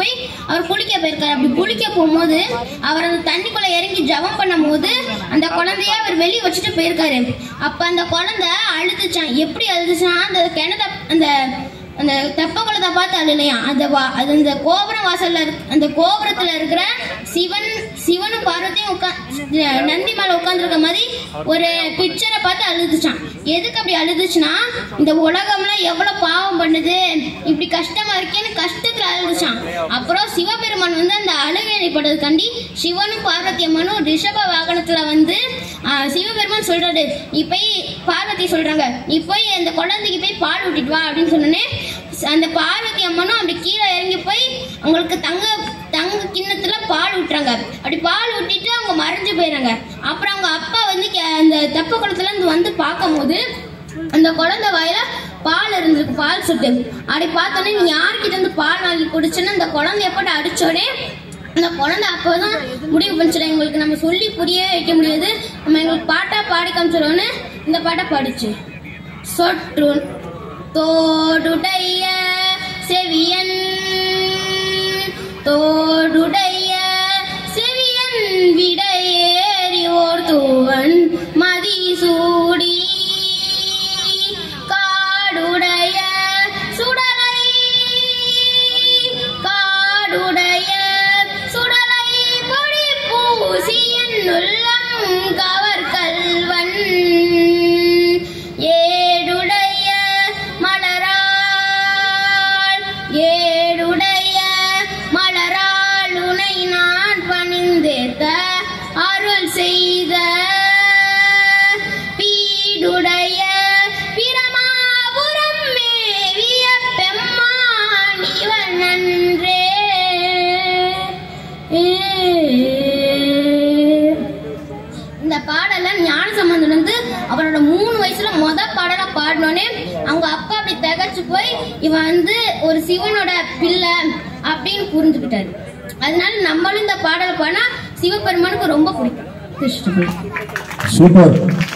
போய் அவர் குளிக்க போயிருக்காரு. அப்படி குளிக்க போகும்போது அவர் அந்த தண்ணிக்குள்ள இறங்கி ஜபம் பண்ணும் போது அந்த குழந்தைய அவர் வெளியே வச்சுட்டு போயிருக்காரு. அப்ப அந்த குழந்தை அழுதுச்சான். எப்படி அழுதுச்சான்? அந்த கிணத்த அந்த தெப்ப குளத்தை பார்த்து அழுலையா. அது அந்த கோபுரம் வாசல்ல அந்த கோபுரத்துல இருக்கிற சிவனும் பார்வதியும் நந்தி மேல உட்காந்துருக்க மாதிரி ஒரு பிக்சரை பார்த்து அழுதுச்சான். எதுக்கு அப்படி அழுதுச்சுன்னா, இந்த உலகம்லாம் எவ்வளவு பாவம் பண்ணுது, இப்படி கஷ்டமா இருக்கேன்னு கஷ்டத்துல அழுதுச்சான். அப்புறம் சிவபெருமான் வந்து அந்த அழுகை படுறதுக்காண்டி சிவனும் பார்வதி அம்மனும் ரிஷப வாகனத்துல வந்து சிவபெருமான் சொல்றாரு, நீ போய் பார்வதி சொல்றாங்க, நீ போய் அந்த குழந்தைக்கு போய் பால் ஊட்டிட்டு வா அப்படின்னு சொன்னோன்னே அந்த பார்வதி அம்மனும் அப்படி கீழே இறங்கி போய் அவங்களுக்கு தங்க கிண்ணத்துல பால் ஊட்டுறாங்க. அப்படி பால் ஊட்டிட்டு அவங்க மறைஞ்சு போயிடுறாங்க. அப்புறம் அவங்க அப்பா வந்து அந்த தெப்ப குளத்துல இருந்து வந்து பார்க்கும் போது அந்த குழந்தை வாயில பால் இருந்திருக்கு, பால் சொட்டு. அப்படி பார்த்தோன்னே நீ யார்கிட்ட இருந்து பால் வாங்கி குடிச்சுன்னு அந்த குழந்தைய போட்டு அடிச்சோடனே அந்த குழந்தை அப்போதான் முடிவு பண்ணிச்சிடும், எங்களுக்கு நம்ம சொல்லி புரிய வைக்க முடியாது, நம்ம எங்களுக்கு பாட்டா பாடி காமிச்சிடும்னு இந்த பாட்டை பாடிச்சு. சொற்று தோடுடைய செவியன் தோடுடைய செவியன் விடையேறி ஓர் தூவன் மதிசூடி காடுடைய சுடலை பொடி பூசியன் உள்ளம் கவர் கல்வன் மலரால் உனை நான் பணிந்தேத்த அருள் செய்த பீடுடைய பிரமாபுரம் மேவிய பெம்மான் இவன் நன்றே. இந்த பாடல ஞானசம்பந்தன் வந்து அவரோட 3 வயசுல பாடலை பாடினோடனே அவங்க அப்பா அப்படி திகச்சு போய் இவன் வந்து ஒரு சிவனோட பிள்ளை அப்படின்னு புரிஞ்சுக்கிட்டாரு. அதனால நம்மளும் இந்த பாடலை பாடினா சிவபெருமானுக்கு ரொம்ப பிடிக்கும். சூப்பர்.